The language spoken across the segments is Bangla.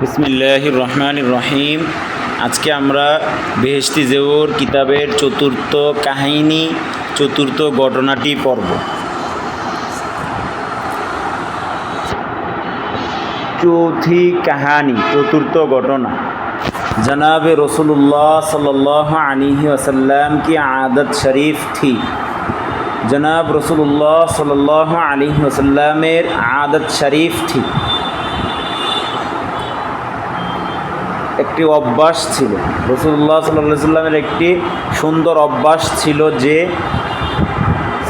বিসমিল্লাহির রহমানির রহিম। আজকে আমরা বেহেশতি জেওর কিতাবের চতুর্থ কাহিনী, চতুর্থ ঘটনাটি পড়ব। চৌথি কাহানি, চতুর্থ ঘটনা। जनाब रसूलुल्लाह सल्लल्लाहु अलैहि वसल्लम की आदत शरीफ थी। जनाब रसूलुल्लाह सल्लल्लाहु अलैहि वसल्लमेर आदत शरीफ थी, একটি অভ্যাস ছিল। রাসূলুল্লাহ সাল্লাল্লাহু আলাইহি ওয়াসাল্লামের একটি সুন্দর অভ্যাস ছিল যে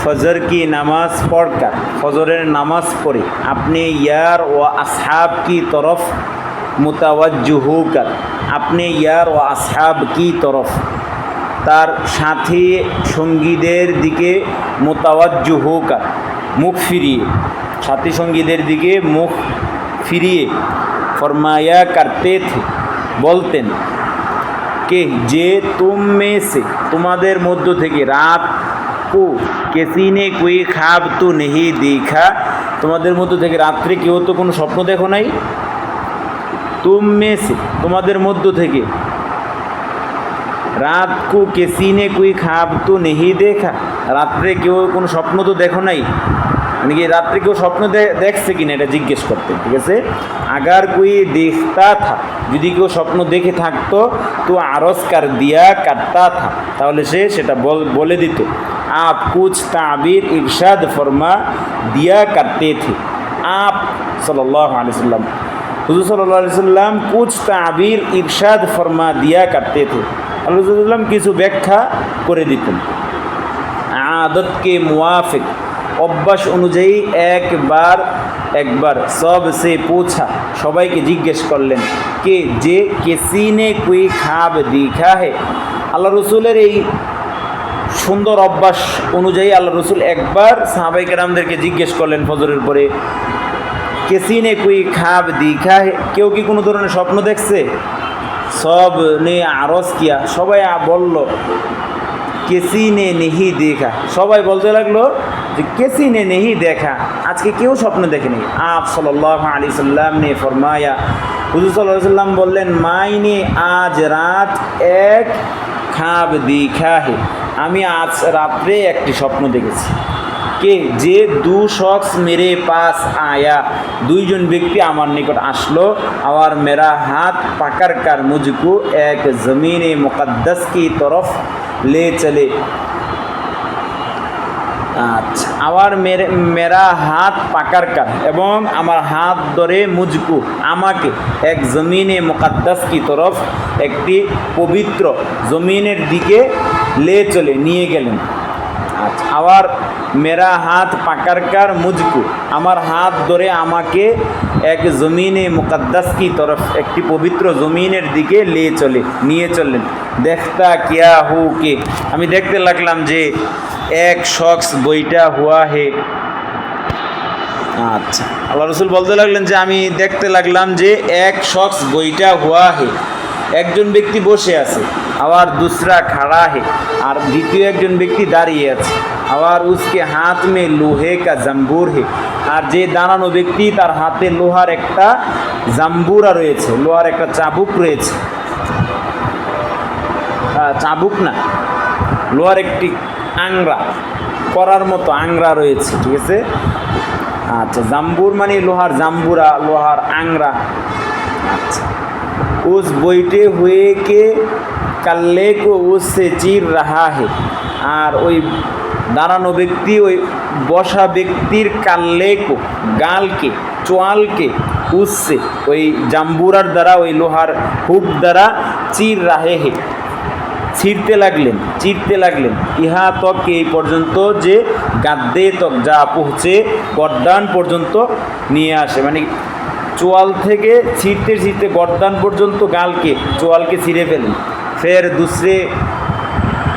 ফজর কি নামাজ পড়কার, ফজরের নামাজ পড়ে আপনি ইয়ার ও আসহাব কি তরফ মুতাওয়াজ্জুহ হোকার, আপনি ইয়ার ও আসহাব কি তরফ, তার সাথী সঙ্গীদের দিকে মুতাওয়াজ্জুহ হোকার, মুখ ফিরিয়ে, সাথী সঙ্গীদের দিকে মুখ ফিরিয়ে ফরমায়া করতে থে, বলতেন কে যে তুম মে সে, তোমাদের মধ্য থেকে, রাত কো কিসি নে কোই খাব তো নেহি দেখা, তোমাদের মধ্য থেকে রাত্রে কেউ তো কোনো স্বপ্ন দেখো নাই। তুম মে সে, তোমাদের মধ্য থেকে, রাত কো কিসি নে কোই খাব তো নেহি দেখা, রাত্রে কেউ কোনো স্বপ্ন তো দেখো নাই, মানে কি রাত্রে কেউ স্বপ্ন দেখছে কিনা এটা জিজ্ঞেস করতেন। ঠিক আছে, আগার কোই দেখতা থা, যদি কেউ স্বপ্ন দেখে থাকতো তো আরজ কার দিয়া কাটতা থা, তাহলে সে সেটা বলে দিত। আপ কুছ তাবির ইরশাদ ফরমা দিয়া করতে থে, আপ সাল্লাল্লাহু আলাইহি ওয়াসাল্লাম, হুজুর সাল্লাল্লাহু আলাইহি ওয়াসাল্লাম কুছ তাবির ইরশাদ ফরমা দিয়া করতে থে, আল্লাহ সাল্লাম কিছু ব্যাখ্যা করে দিতেন। আদতকে মুওয়াফিক, অভ্যাস অনুযায়ী একবার সবসে পুছা, সবাইকে জিজ্ঞেস করলেন কে যে কিসি নে কোই খাব দেখা হে। আল্লাহ রসুলের এই সুন্দর অভ্যাস অনুযায়ী আল্লাহ রসুল একবার সাহাবায়ে কেরামদেরকে জিজ্ঞেস করলেন ফজরের পরে, কিসি নে কোই খাব দেখা হে, কেউ কি কোনো ধরনের স্বপ্ন দেখছে? সব নে আরজ কিয়া, সবাই বলল কিসি নে নেহি দেখা, সবাই বলতে লাগলো যে কিসি নে নেহি দেখা, আজকে কেউ স্বপ্ন দেখেনি। আপ সাল্লাল্লাহু আলাইহি ওয়াসাল্লাম নে ফরমায়া, হুজুর সাল্লাল্লাহু আলাইহি ওয়াসাল্লাম বললেন, মাইনে আজ রাত এক খাব দেখা হে, আমি আজ রাত্রে একটি স্বপ্ন দেখেছি। কে যে দু শখস মেরে পাস আয়া, দুইজন ব্যক্তি আমার নিকট আসলো, আর মেরা হাত পাকড় কর মুঝকো এক জমিনে মুকদ্দাস কি তরফ লে চলে। আচ্ছা, আবার মেরা হাত পাকড় কর, এবং আমার হাত ধরে মুঝকো, আমাকে, এক জমিনে মুকদ্দাস কি তরফ, একটি পবিত্র জমিনের দিকে লে চলে, নিয়ে গেলেন। আচ্ছা, আবার মেরা হাত পাকড় কর মুঝকো, আমার হাত ধরে আমাকে এক জমিনে মুকদ্দাস কি তরফ, একটি পবিত্র জমিনের দিকে নিয়ে চললেন। দেখতা কিয়া হু কে, আমি দেখতে লাগলাম যে এক শখস বইটা হুয়া হে। আচ্ছা, আল্লাহ রসুল বলতে লাগলেন যে আমি দেখতে লাগলাম যে এক শখস বইটা হুয়া হে, একজন ব্যক্তি বসে আছে, আবার দুসরা খাড়া হে, আর দ্বিতীয় একজন ব্যক্তি দাঁড়িয়ে আছে, আবার উসকে হাত মে লোহে কা জাম্বুর হে, আর যে দাঁড়ানো ব্যক্তি তার হাতে লোহার একটা জাম্বুরা রয়েছে, লোহার একটা চাবুক রয়েছে, চাবুক না, লোহার একটি আংরা, করার মতো আংরা রয়েছে। ঠিক আছে, আচ্ছা, জাম্বুর মানে লোহার জাম্বুরা, লোহার আংরা। আচ্ছা, উস বইটে হুয়ে কে কাল্লে কো উসসে চির রাহা হে, আর ওই দাঁড়ানো ব্যক্তি ওই বসা ব্যক্তির কাল্লে কো, গালকে, চোয়ালকে, উসসে ওই জাম্বুরার দ্বারা, ওই লোহার হুক দ্বারা, চির রাহে হে, চিরতে লাগলেন, ইহা তক, এই পর্যন্ত যে গাদ্দে তক, যা পৌঁছে গর্দান পর্যন্ত নিয়ে আসে, মানে চোয়াল থেকে ছিঁড়তে গর্দান পর্যন্ত চোয়ালকে ছিঁড়ে ফেলেন। ফের দুসরে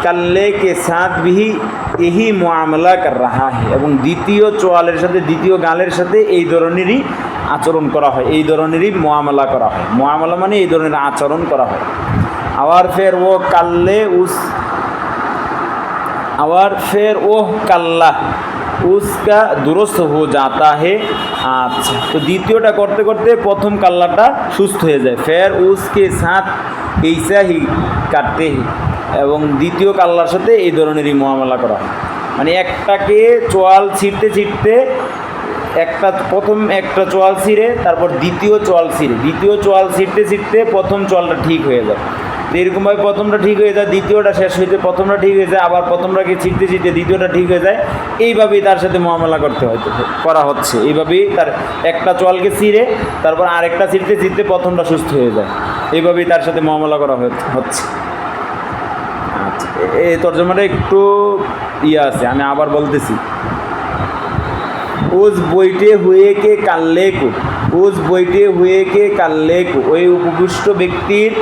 কাল্লে কে সাথ বিহি यही मुआमला कर रहा है, এবং দ্বিতীয় চোয়ালের সাথে, দ্বিতীয় গালের সাথে এই ধরনেরই আচরণ করা হয়, এই ধরনেরই মুআমালা করা হয়। মুআমালা মানে এই ধরনের আচরণ করা হয়। আবার ফের ও কাল্লা, उसका दुरुस्त हो जाता है। আচ্ছা, তো দ্বিতীয়টা করতে করতে প্রথম কাল্লাটা সুস্থ হয়ে যায়। ফের উসকে সাথ এইসা হি কাটতে হি, এবং দ্বিতীয় কাল্লার সাথে এই ধরনেরই মুআমালা করা হয়। মানে একটাকে চোয়াল ছিঁড়তে ছিঁড়তে প্রথম একটা চোয়াল ছিঁড়ে তারপর দ্বিতীয় চোয়াল ছিঁড়তে ছিঁড়তে প্রথম চোয়ালটা ঠিক হয়ে যায়। তো এরকমভাবে প্রথমটা ঠিক হয়ে যায়, দ্বিতীয়টা শেষ হয়েছে, প্রথমটা ঠিক হয়ে যায়, আবার প্রথমটাকে ছিঁড়তে ছিঁড়তে দ্বিতীয়টা ঠিক হয়ে যায়। এইভাবেই তার সাথে মুআমালা করা হচ্ছে। এইভাবেই তার একটা চোয়ালকে ছিঁড়ে তারপর আরেকটা ছিঁড়তে ছিঁড়তে প্রথমটা সুস্থ হয়ে যায়। এইভাবেই তার সাথে মুআমালা করা হচ্ছে। আচ্ছা, এই তর্জমাটা একটু আছে, আমি আবার বলতেছি। উস বইটে হুয়ে কে কাল্লে কো, ওই উপবিষ্ট ব্যক্তির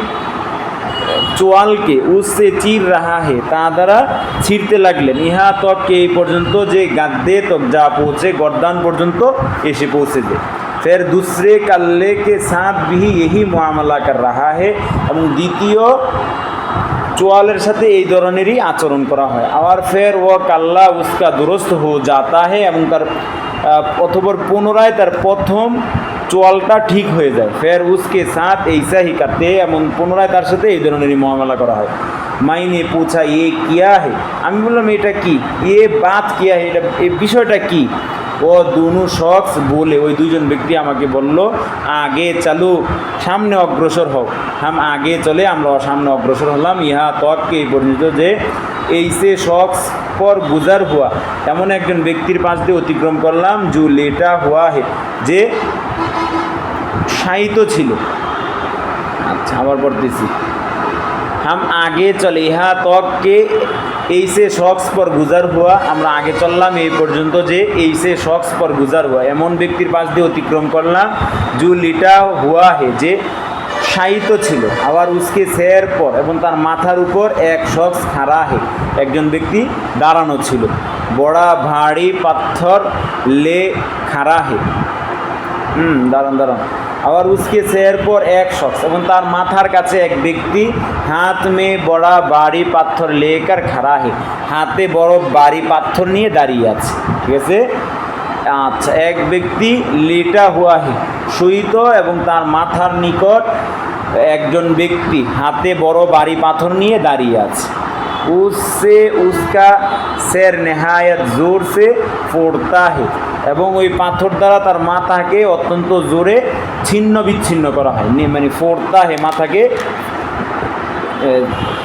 চোয়ালকে উসে চির রাহা হে, তা দ্বারা ছিঁড়তে লাগলেন। ইহা তককে এই পর্যন্ত যে গাদ্দে তক যা পৌঁছে, গর্দান পর্যন্ত এসে পৌঁছেছে। ফের দুসরে কাল্লে কে সাথ ভি यही মুআমালা কর রাহা হে, এবং দ্বিতীয় চোয়ালের সাথে এই ধরনেরই আচরণ করা হয়। আবার ফের ও কাল্লা উসকা দুরস্ত হো যাতা হে, এবং তার অথবা পুনরায় তার প্রথম চোয়ালটা ঠিক হয়ে যায়। ফের উসকে সাথ এইসা হি কাটতে, এমন পুনরায় তার সাথে এই ধরনেরই মুআমালা করা হয়। মাইনে পুছা এ কিয়া হে, আমি বললাম এটা কি, এ বাত কিয়া হে, এটা এই বিষয়টা কি। ও দুনু শখস বলে, ওই দুইজন ব্যক্তি আমাকে বলল, আগে চালু, সামনে অগ্রসর হও। আগে চলে আমরা সামনে অগ্রসর হলাম। ইহা তককে এই পর্যন্ত যে এইসে শখস পর গুজার হুয়া, এমন একজন ব্যক্তির পাশ দিয়ে অতিক্রম করলাম। জু লেটা হুয়া হে, যে শায়িত ছিল। আচ্ছা, আবার পড়তেছি। আগে চলে, ইহা তককে এইসে শখস পর গুজার হুয়া, আমরা আগে চললাম এই পর্যন্ত যে এইসে শখস পর গুজার হুয়া, এমন ব্যক্তির পাশ দিয়ে অতিক্রম করলাম। জু লিটা হুয়া হে, যে শায়িত ছিল। আবার উসকে সের পর, এবং তার মাথার উপর এক শখস খাড়া হে, একজন ব্যক্তি দাঁড়ানো ছিল। বড়া ভারী পাথর লে খাড়া হে, দাঁড়ান। আবার উসকে সের পর এক শখস, এবং তার মাথার কাছে এক ব্যক্তি হাত মে বড়া বাড়ি পাথর লেকার খাড়া হে, হাতে বড় বাড়ি পাথর নিয়ে দাঁড়িয়ে আছে। ঠিক আছে। আচ্ছা, এক ব্যক্তি লেটা হুয়া হে, শুইত, এবং তার মাথার নিকট একজন ব্যক্তি হাতে বড় বাড়ি পাথর নিয়ে দাঁড়িয়ে আছে। उससे उसका सर नहायत जोर से फोड़ता है, এবং ওই পাথর দ্বারা তার মাথাকে অত্যন্ত জোরে ছিন্ন বিচ্ছিন্ন করা হয়। মানে ফোড়তা হে, মাথাকে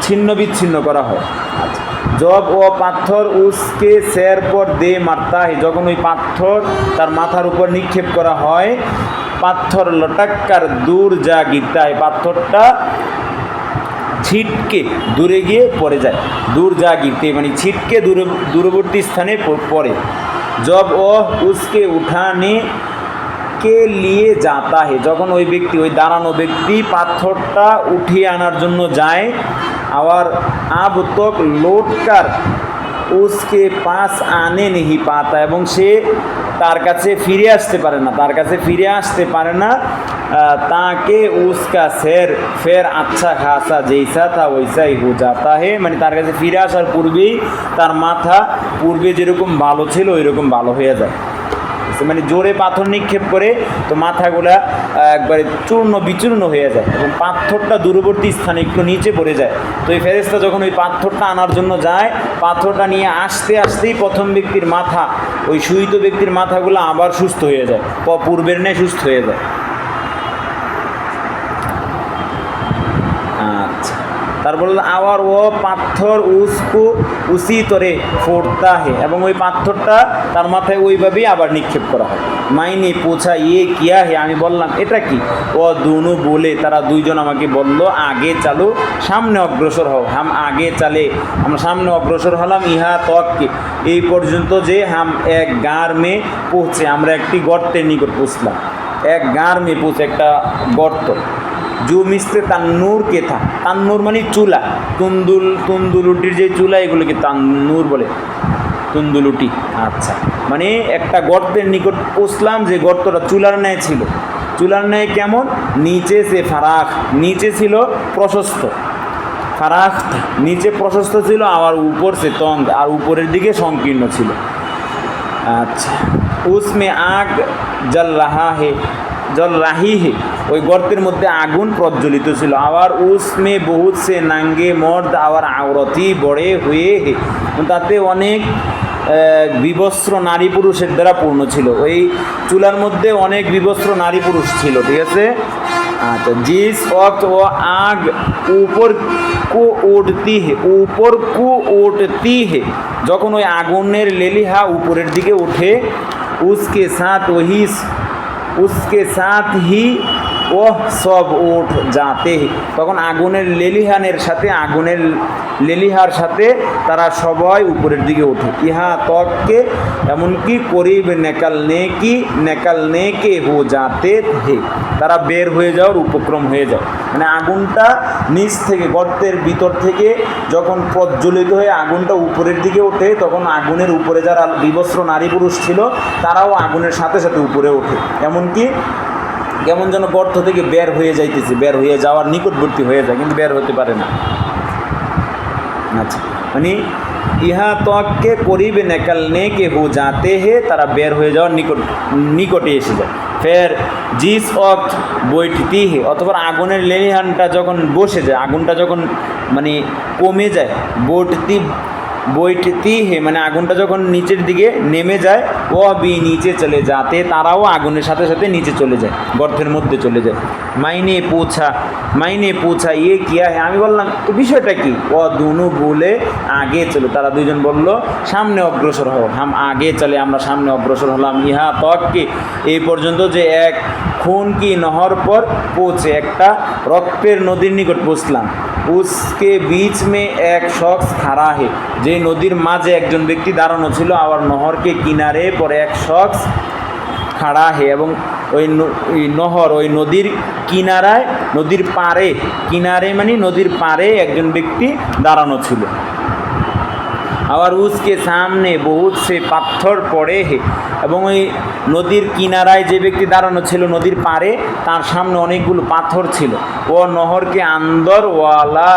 ছিন্ন বিচ্ছিন্ন করা হয়। আচ্ছা, জব ও পাথর উসকে সের পর দে মারতা হে, যখন ওই পাথর তার মাথার উপর নিক্ষেপ করা হয়, পাথর লটক্কার দূর যা গিরতা হয়, পাথরটা ছিটকে দূরে গিয়ে পড়ে যায়। দূর যা গিরতে মানে ছিটকে দূরবর্তী স্থানে পড়ে। জব ও উসকে উঠানে কে লিয়ে যাতা হে, যখন ওই ব্যক্তি, ওই দাঁড়ানো ব্যক্তি পাথরটা উঠিয়ে আনার জন্য যায়। আবার আব তক লোটকার উসকে পাস আনে নেহি পাতা, এবং সে তার কাছে ফিরে আসতে পারে না। তাকে উসকা সের ফের আচ্ছা খাসা জৈসা থা ওইসাই হো যাতা হে, মানে তার কাছে ফিরে আসার পূর্বেই তার মাথা পূর্বে যেরকম ভালো ছিল ওই রকম ভালো হয়ে যায়। মানে জোরে পাথর নিক্ষেপ করে তো মাথাগুলা একবারে চূর্ণ বিচূর্ণ হয়ে যায়, এবং পাথরটা দূরবর্তী স্থানে একটু নিচে পড়ে যায়। তো এই ফেরেশতা যখন ওই পাথরটা আনার জন্য যায়, পাথরটা নিয়ে আসতেই প্রথম ব্যক্তির মাথা, ওই শুইত ব্যক্তির মাথাগুলো আবার সুস্থ হয়ে যায়, পূর্বের ন্যায় সুস্থ হয়ে যায়। আচ্ছা, তারপর আবার ও পাথর উসি তরে ফোড়তা হে, এবং ওই পাথরটা তার মাথায় ওইভাবেই আবার নিক্ষেপ করা হয়। মাইনে পোছা ইয়ে কিয়া হে, আমি বললাম এটা কি। ও দুনু বলে, তারা দুইজন আমাকে বলল, আগে চালু, সামনে অগ্রসর হও। আগে চালে, আমরা সামনে অগ্রসর হলাম। ইহা তককে এই পর্যন্ত যে এক গাঁর মে পৌঁছে, আমরা একটি গর্তের নিকট পৌঁছলাম। এক গাঁর মে পৌঁছে, একটা গর্ত। জু মিস্ত্রে তান্নুর কে থা, তান্নুর মানে চুলা, তুন্দুলুটির যে চুলা এগুলোকে তান্নুর বলে, তুন্দুলুটি। আচ্ছা, মানে একটা গর্তের নিকট পৌঁছলাম যে গর্তটা চুলার ন্যায় ছিল। চুলার ন্যায় কেমন, নিচে সে ফারাক, নিচে ছিল প্রশস্ত, ফারাক নিচে প্রশস্ত ছিল, আবার উপর সে তং, আর উপরের দিকে সংকীর্ণ ছিল। আচ্ছা, উসমে আগ জল রাহা হে, জল রাহি হে, ওই গর্তের মধ্যে আগুন প্রজ্বলিত ছিল। আবার উসমে বহুত সে নাঙ্গে মর্দ আবার আওরতি বড়ে হয়ে হে, তাতে অনেক বিবস্ত্র নারী পুরুষের দ্বারা পূর্ণ ছিল। ওই চুলার মধ্যে অনেক বিবস্ত্র নারী পুরুষ ছিল, ঠিক আছে। আচ্ছা, জিস ওয়াক্ত ও আগ উপর কু উঠতি হে, উপর কু উঠতি হে, যখন ওই আগুনের লেলিহা উপরের দিকে ওঠে, উসকে সাথ হি ও সব উঠ যাতে, তখন আগুনের লেলিহার সাথে তারা সবাই উপরের দিকে ওঠে। ইহা তককে এমনকি করিব নেকালনে কে হো যাতে হে, তারা বের হয়ে যাওয়ার উপক্রম হয়ে যায়। মানে আগুনটা নিচ থেকে, গর্তের ভিতর থেকে যখন প্রজ্বলিত হয়ে আগুনটা উপরের দিকে ওঠে, তখন আগুনের উপরে যারা বিবস্ত্র নারী পুরুষ ছিল তারাও আগুনের সাথে সাথে উপরে ওঠে। এমনকি কেমন যেন গর্ত থেকে বের হয়ে যাইতেছে, বের হয়ে যাওয়ার নিকটবর্তী হয়ে যায়, কিন্তু বের হতে পারে না। আচ্ছা, মানে ইহা তককে করিবে নেকালনে কে হো যাতে হে, তারা বের হয়ে যাওয়ার নিকটে এসে যায়। ফের জিস অক্ত বৈঠতি হে, অথবা আগুনের লেলিহানটা যখন বসে যায়, আগুনটা যখন মানে কমে যায়, বৈঠতি হে মানে আগুনটা যখন নিচের দিকে নেমে যায়, ও বি নিচে চলে যাতে, তারাও আগুনের সাথে সাথে নিচে চলে যায়, গর্তের মধ্যে চলে যায়। মাইনে পুছা ইয়ে কিয়া হে, আমি বললাম এই বিষয়টা কি? ও দুনু বলে আগে চলো, তারা দুইজন বলল সামনে অগ্রসর হও। আগে চলে, আমরা সামনে অগ্রসর হলাম। ইহা তককে এই পর্যন্ত যে এক খুন কি নহর পর পৌঁছে, একটা রক্তের নদীর নিকট পৌঁছলাম। উসকে বীচ মে এক শখস খাড়া হে, যে নদীর মাঝে একজন ব্যক্তি দাঁড়ানো ছিল। আবার নহরকে কিনারে পরে এক শখস খাড়া হে, এবং ওই নহর, ওই নদীর কিনারায়, নদীর পাড়ে, কিনারে মানে নদীর পাড়ে একজন ব্যক্তি দাঁড়ানো ছিল। আবার উসকে সামনে বহুত সে পাথর পড়ে হে, এবং ওই নদীর কিনারায় যে ব্যক্তি দাঁড়ানো ছিল নদীর পাড়ে, তার সামনে অনেকগুলো পাথর ছিল। ও নহরকে আন্দরওয়ালা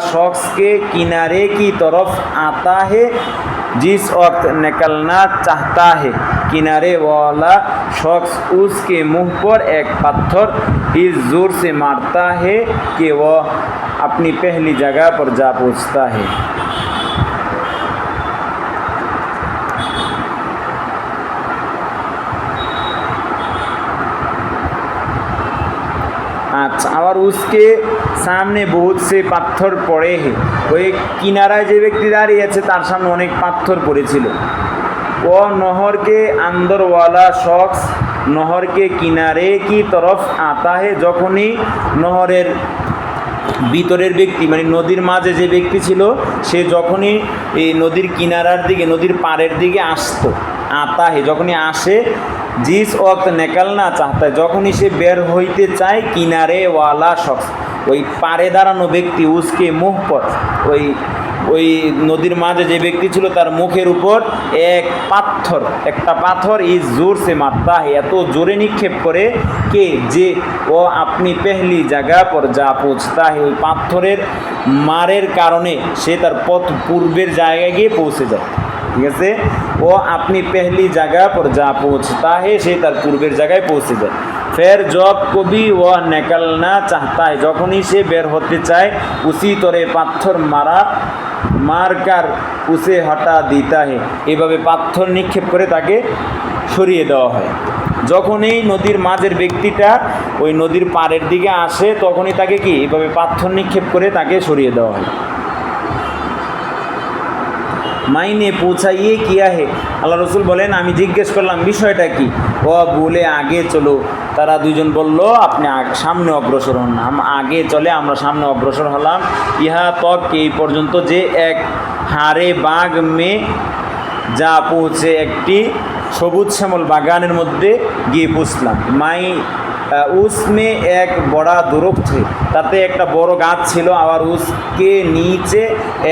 शख्स के किनारे की तरफ आता है, जिस वक्त निकलना चाहता है किनारे वाला शख्स उसके मुंह पर एक पत्थर इस जोर से मारता है कि वह अपनी पहली जगह पर जा पहुंचता है। আচ্ছা, আবার উসকে সামনে বহুত সে পাথর পড়ে হে, ওই কিনারায় যে ব্যক্তি দাঁড়িয়ে আছে তার সামনে অনেক পাথর পড়েছিল। ও নহরকে আন্দরওয়ালা শখস নহরকে কিনারে কি তরফ আতা হে, যখনই নহরের ভিতরের ব্যক্তি মানে নদীর মাঝে যে ব্যক্তি ছিল, সে যখনই এই নদীর কিনারার দিকে, নদীর পাড়ের দিকে আসতো, আতা হে যখনই আসে, জিস ওয়াক্ত নেকালনা চাহতা, যখনই সে বের হইতে চায়, কিনারে ওয়ালা শখস ওই পাড়ে দাঁড়ানো ব্যক্তি, উসকে মুখ পর ওই নদীর মাঝে যে ব্যক্তি ছিল তার মুখের উপর একটা পাথর ইস জোর সে মারতা হে, এত জোরে নিক্ষেপ করে, কে যে ও আপনি পেহলি জায়গা পর যা পৌঁছতা হে, ওই পাথরের মারের কারণে সে তার পূর্বের জায়গায় গিয়ে পৌঁছে যায়। ঠিক আছে, ও আপনি পেহলি জায়গা পর যা পৌঁছতা হে, সে তার পূর্বের জায়গায় পৌঁছে যায়। ফের জব কবি ও নিকলনা চাহতা হে, যখনই সে বের হতে চায়, উসি তরে পাথর মারকার উসে হটা দিতা হে, এভাবে পাথর নিক্ষেপ করে তাকে সরিয়ে দেওয়া হয়। যখনই নদীর মাঝের ব্যক্তিটা ওই নদীর পাড়ের দিকে আসে, তখনই তাকে কি এভাবে পাথর নিক্ষেপ করে তাকে সরিয়ে দেওয়া হয়। মাইনে পৌঁছাইয়ে কিয়া হে, আল্লাহ রসুল বলেন আমি জিজ্ঞেস করলাম বিষয়টা কি? ও বলে আগে চলো, তারা দুইজন বলল আপনি সামনে অগ্রসর হন। আগে চলে, আমরা সামনে অগ্রসর হলাম। ইহা তক এই পর্যন্ত যে এক হারে বাগ মে যা পৌঁছে, একটি সবুজ শ্যামল বাগানের মধ্যে গিয়ে পৌঁছলাম। उसमें एक बड़ा दरख्त है, তাতে একটা বড় গাছ ছিল। আবার उसके नीचे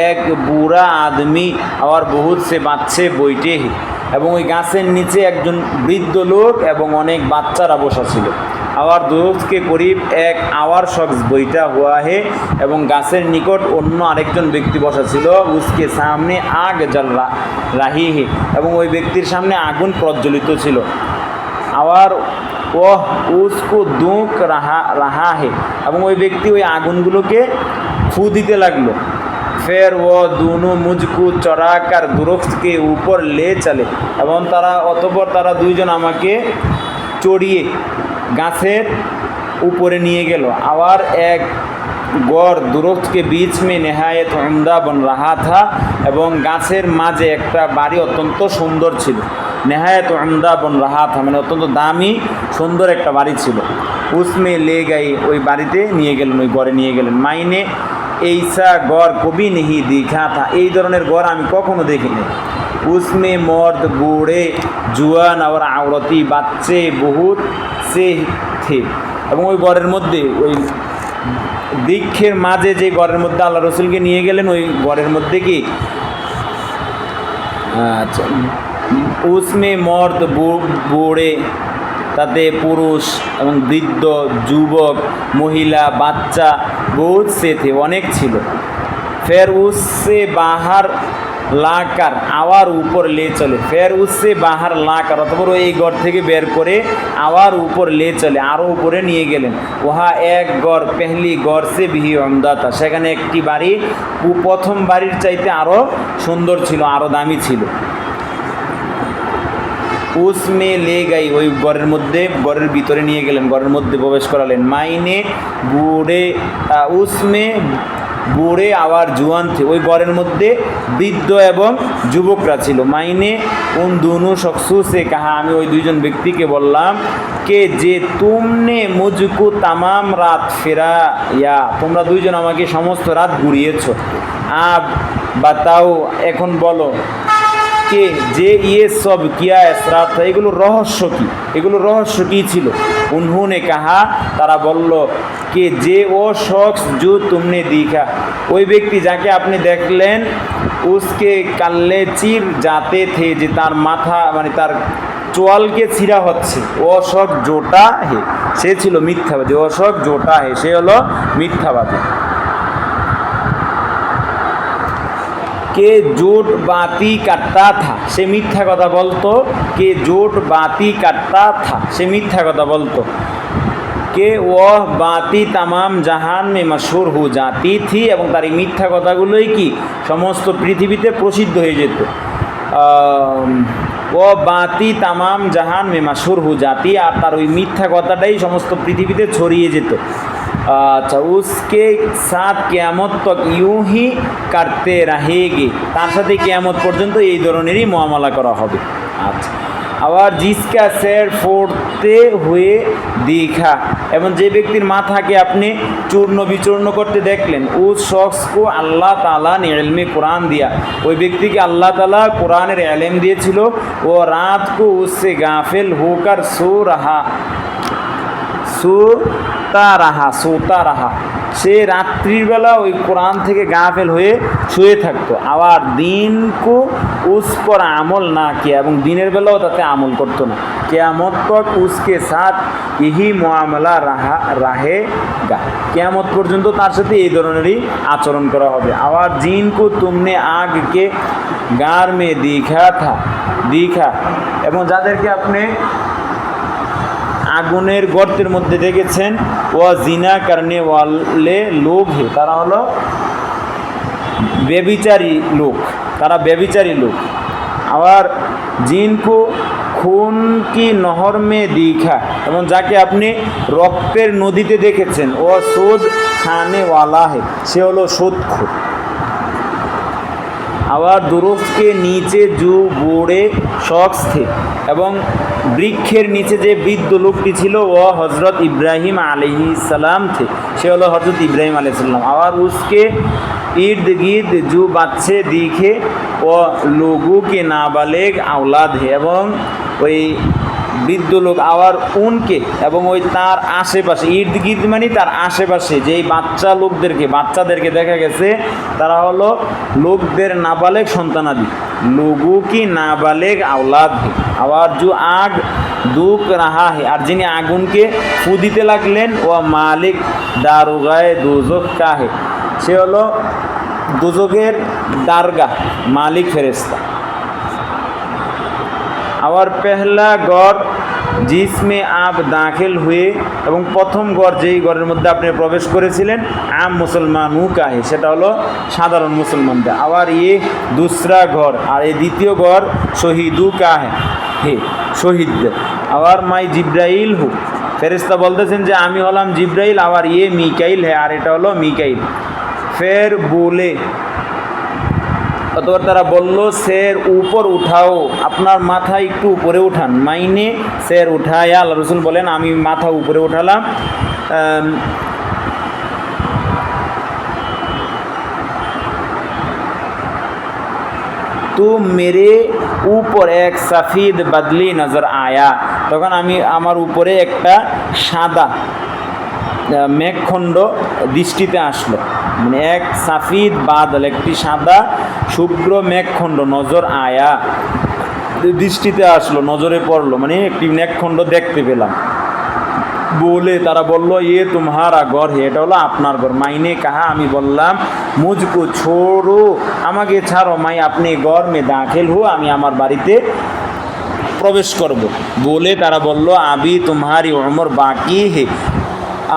एक बूढ़ा आदमी और बहुत से बच्चे बैठे हैं, এবং ওই গাছের নিচে একজন বৃদ্ধ লোক এবং অনেক বাচ্চারা বসা ছিল। আবার দুরুস্তকে করিব এক আওয়ার শখস বইটা হুয়া হে, এবং গাছের নিকট অন্য আরেকজন ব্যক্তি বসা ছিল। উসকে সামনে আগ জ্বল রাহি হে, এবং ওই ব্যক্তির সামনে আগুন প্রজ্বলিত ছিল। আবার ওহ উসকো দুঁক রাহা হে, এবং ওই ব্যক্তি ওই আগুনগুলোকে ফু দিতে লাগলো। ফের ও দুনো মুঝকু চড়াকার দুরুস্তকে উপর লে চলে, এবং অতঃপর তারা দুইজন আমাকে চড়িয়ে গাছের উপরে নিয়ে গেল। আবার এক গড় দুরুস্তকে বীচ মে নেহায়েত উমদা বন রাহা থা, এবং গাছের মাঝে একটা বাড়ি অত্যন্ত সুন্দর ছিল। নেহায়েত উমদা বন রাহা থা মানে অত্যন্ত দামি সুন্দর একটা বাড়ি ছিল। উসমে লে গাই, ওই বাড়িতে নিয়ে গেলেন, ওই গড়ে নিয়ে গেলেন। মাইনে এইসা গড় কবি নেহি দেখা থা, এই ধরনের গড় আমি কখনো দেখিনি। উসমে মর্দ বুড়ে জুয়ান আর আওরতি বাচ্চে বহুত সে থে, এবং ওই গড়ের মধ্যে ওই বৃক্ষের মাঝে যে গড়ের মধ্যে আল্লাহ রসুলকে নিয়ে গেলেন, ওই গড়ের মধ্যে কি আচ্ছা উসমে মর্দ বুড়ে, তাতে পুরুষ এবং বৃদ্ধ, যুবক, মহিলা, বাচ্চা বহুত সে থে অনেক ছিল। ফের উসসে বাহার লাকার আওয়ার উপর লে চলে, ফের উসসে বাহার লাকার অথবা এই ঘর থেকে বের করে আওয়ার উপর লে চলে, আরও উপরে নিয়ে গেলেন। ওহা এক গড় পেহলি গড় সে বিহি অমদাতা, সেখানে একটি বাড়ি প্রথম বাড়ির চাইতে আরও সুন্দর ছিল, আরও দামি ছিল। উসমে লে গাই, ওই ঘরের মধ্যে ঘরের ভিতরে নিয়ে গেলেন, ঘরের মধ্যে প্রবেশ করালেন। মাইনে বুড়ে উসমে বুড়ে আবার জুয়ান থে, ওই ঘরের মধ্যে বৃদ্ধ এবং যুবকরা ছিল। মাইনে উন দুনু শখসু সে কাহা, আমি ওই দুইজন ব্যক্তিকে বললাম কে যে তুমনে মুঝকু তামাম রাত ফেরা ইয়া, তোমরা দুইজন আমাকে সমস্ত রাত ঘুরিয়েছ। আব বাতাও, এখন বলো কে যে ইয়ে সব কিয়া এসরাত, এগুলো রহস্য কি, এগুলো রহস্য কী ছিল। উনহুনে কাহা, তারা বলল কে যে ও শখস জু তুমনে দিখা, ওই ব্যক্তি যাকে আপনি দেখলেন, উসকে কাল্লে চির যাতে থে, যে তার মাথা মানে তার চোয়ালকে ছিঁড়া হচ্ছে। ও শখ জোটা হে, সে ছিল মিথ্যাবাদী। ও শখ জোটা হে, সে হলো মিথ্যাবাদী। কে জোট বাতি কাটতা থা, সে মিথ্যা কথা বলতো। কে জোট বাতি কাটতা থা, সে মিথ্যা কথা বলতো। কে ওহ বাতি তামাম জাহান মে মশহুর হু জাতি থি, এবং তার এই মিথ্যা কথাগুলোই কি সমস্ত পৃথিবীতে প্রসিদ্ধ হয়ে যেত। ও বাতি তামাম জাহান মে মশহুর হু জাতি, আর তার ওই মিথ্যা কথাটাই সমস্ত পৃথিবীতে ছড়িয়ে যেত। আচ্ছা উসকে সাথ কিয়ামত তক ইউঁ হি করতে রাহেগে, তার সাথে কিয়ামত পর্যন্ত এই ধরনেরই মুআমালা করা হবে। আচ্ছা আবার জিসকা স্যার ফোড়তে হয়ে দেখা, এবং যে ব্যক্তির মাথাকে আপনি চূর্ণ বিচূর্ণ করতে দেখলেন। উস শখসকো আল্লাহ তাআলা নে ইলমে কোরআন দিয়া, ওই ব্যক্তিকে আল্লাহ তাআলা কোরআনের ইলম দিয়েছিল। ও রাত কো উসসে গাফিল হোকর সোতা রাহা, সে রাত্রির বেলা ওই কোরআন থেকে গাফেল হয়ে শুয়ে থাকতো। আবার দিন কো উস পর আমল না কিয়া, এবং দিনের বেলাও তাতে আমল করতো না। কিয়ামত তক উসকে সাথ ইহি মুআমালা রাহেগা, কিয়ামত পর্যন্ত তার সাথে এই ধরনেরই আচরণ করা হবে। আবার জিন কো তুমনে আগ কে গার মে দিখা, এবং যাদেরকে আপনি আগুনের গর্তের মধ্যে দেখেছেন, ও জিনা কারণে ওয়ালে লোক হে, তারা হলো ব্যভিচারী লোক, তারা ব্যভিচারী লোক। আবার জিনকো খুন কি নহর মে দিখা, এবং যাকে আপনি রক্তের নদীতে দেখেছেন, ও সুদ খানে ওয়ালা হে, সে হলো সুদখোর। আবার দুরুস্তকে নিচে জু বুড়ে শখস থে, এবং বৃক্ষের নিচে যে বৃদ্ধ লোকটি ছিল, ও হজরত ইব্রাহিম আলাইহিস সালাম থে, সে হলো হজরত ইব্রাহিম আলাইহিস সালাম। আবার উসকে ইর্দ গির্দ জু বাচ্চে দিখে ও লোগো কে নাবালেগ আওলাদ হে, এবং ওই বৃদ্ধ লোক আবার উনকে এবং ওই তার আশেপাশে ইর্দ গির্দ মানে তার আশেপাশে যেই বাচ্চাদেরকে দেখা গেছে তারা হলো লোকদের নাবালেগ সন্তানাদি, লোগো কি নাবালেগ আওলাদ হে। আবার जो आग দুক রাহা হে, আর যিনি আগুনকে ফু দিতে লাগলেন, ও মালিক দারোগায়ে দোজখ কা হে, সে হলো দোজখের দারগা মালিক ফেরেশতা। আবার পেহলা গড় জিসমে আপ দাখিল হুয়ে, এবং প্রথম ঘর যেই ঘরের মধ্যে আপনি প্রবেশ করেছিলেন, আম মুসলমানু কাহে, সেটা হলো সাধারণ মুসলমানদের। আবার দুসরা ঘর, আর এই দ্বিতীয় ঘর শহীদু কাহে হে, শহীদদের। আবার মাই জিব্রাইল হু, ফেরেশতা বলতেছেন যে আমি হলাম জিব্রাইল। আবার মিকাইল হে, আর এটা হলো মিকাইল। ফের বলে, অতঃপর তারা বলল সের উপর উঠাও, আপনার মাথা একটু উপরে উঠান। মাইনে সের উঠায়া, আল্লাহ রসুল বলেন আমি মাথা উপরে উঠালাম। তো মেরে উপর এক সাফিদ বদলি নজর আয়া, তখন আমার উপরে একটা সাদা মেঘখণ্ড দৃষ্টিতে আসলো। মানে এক সাফিদ বাদল, একটি সাদা শুভ্র মেঘখণ্ড নজর আয়া, দৃষ্টিতে আসলো, নজরে পড়লো, মানে একটি মেঘখণ্ড দেখতে পেলাম। বলে তারা বলল তুমহারা ঘর হে, এটা হলো আপনার ঘর। মাইনে কাহা, আমি বললাম মুঝকো ছোড়ো, আমাকে ছাড়ো। মাই আপনি ঘর মে দাখিল হো, আমি আমার বাড়িতে প্রবেশ করব। বলে তারা বলল আবি তুমহারি উমর বাকি হে,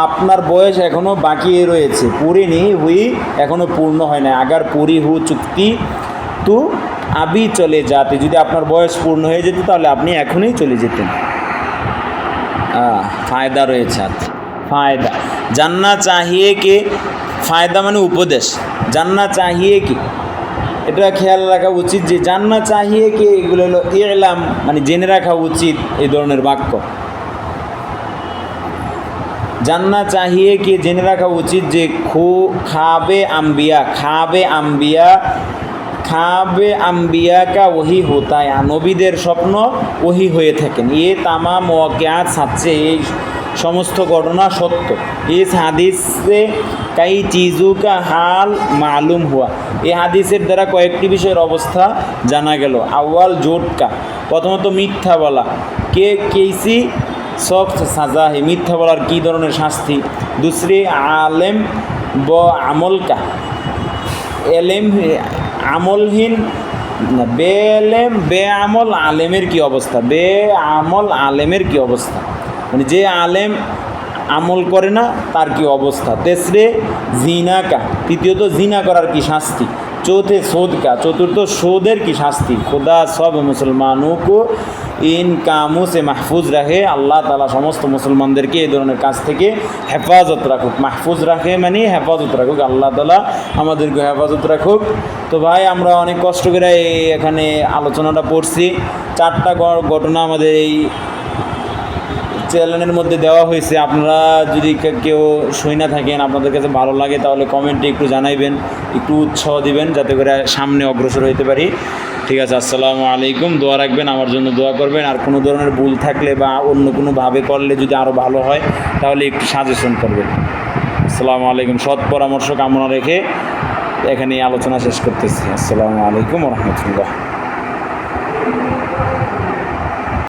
আপনার বয়স এখনও বাকি রয়েছে, পুরি নেই হুই, এখনও পূর্ণ হয় না। আগার পুরি হু চুক্তি তু আবি চলে যাতে, যদি আপনার বয়স পূর্ণ হয়ে যেত তাহলে আপনি এখনই চলে যেতেন। ফায়দা রয়েছে। ফায়দা জাননা চাহিয়ে কে, ফায়দা মানে উপদেশ, জাননা চাহিয়ে কি, এটা খেয়াল রাখা উচিত যে জাননা চাহিয়ে কে এগুলো হলো ইলাম, মানে জেনে রাখা উচিত এই ধরনের বাক্য। জাননা চাহিয়ে কি, জেনে রাখা উচিত যে খাবে আম্বিয়া কা ওহি হোতা হ্যায়, নবীদের স্বপ্ন ওহি হয়ে থাকেন। তামাম ওয়াকিয়াত সাচ্চে, এই সমস্ত ঘটনা সত্য। ইস হাদিসে কাই চিজু কা হাল মালুম হুয়া, এই হাদিসের দ্বারা কয়েকটি বিষয়ের অবস্থা জানা গেল। আউয়াল জোটকা, প্রথমত মিথ্যা বলা, কেসি সখ্ত সাজা হে, মিথ্যা বলার কী ধরনের শাস্তি। দুসরি আলেম ব আমলকা, এলেম আমলহীন, বেআমল আলেমের কি অবস্থা, বেআমল আলেমের কি অবস্থা, মানে যে আলেম আমল করে না তার কি অবস্থা। তেসরে জিনাকা, তৃতীয়ত জিনা করার কি শাস্তি। চৌথে সোদকা, চতুর্থ সোদের কি শাস্তি। খুদা সব মুসলমানও কো ইন কামু সে মাহফুজ রাখে, আল্লাহ তাআলা সমস্ত মুসলমানদেরকে এই ধরনের কাজ থেকে হেফাজত রাখুক। মাহফুজ রাখে মানে হেফাজত রাখুক, আল্লাহ তাআলা আমাদেরকে হেফাজত রাখুক। তো ভাই আমরা অনেক কষ্ট করে এখানে আলোচনাটা পড়ছি। 4টা ঘটনা আমাদের এই চ্যানেলের মধ্যে দেওয়া হয়েছে। আপনারা যদি কেউ শুনে থাকেন, আপনাদের কাছে ভালো লাগে, তাহলে কমেন্টে একটু জানাইবেন, একটু উৎসাহ দিবেন যাতে করে সামনে অগ্রসর হইতে পারি। ঠিক আছে, আসসালামু আলাইকুম। দোয়া রাখবেন, আমার জন্য দোয়া করবেন। আর কোনো ধরনের ভুল থাকলে বা অন্য কোনোভাবে করলে যদি আরও ভালো হয় তাহলে একটু সাজেশন করবেন। আসসালামু আলাইকুম। সৎ পরামর্শ কামনা রেখে এখানে আলোচনা শেষ করতেছি। আসসালামু আলাইকুম ওয়া রাহমাতুল্লাহ।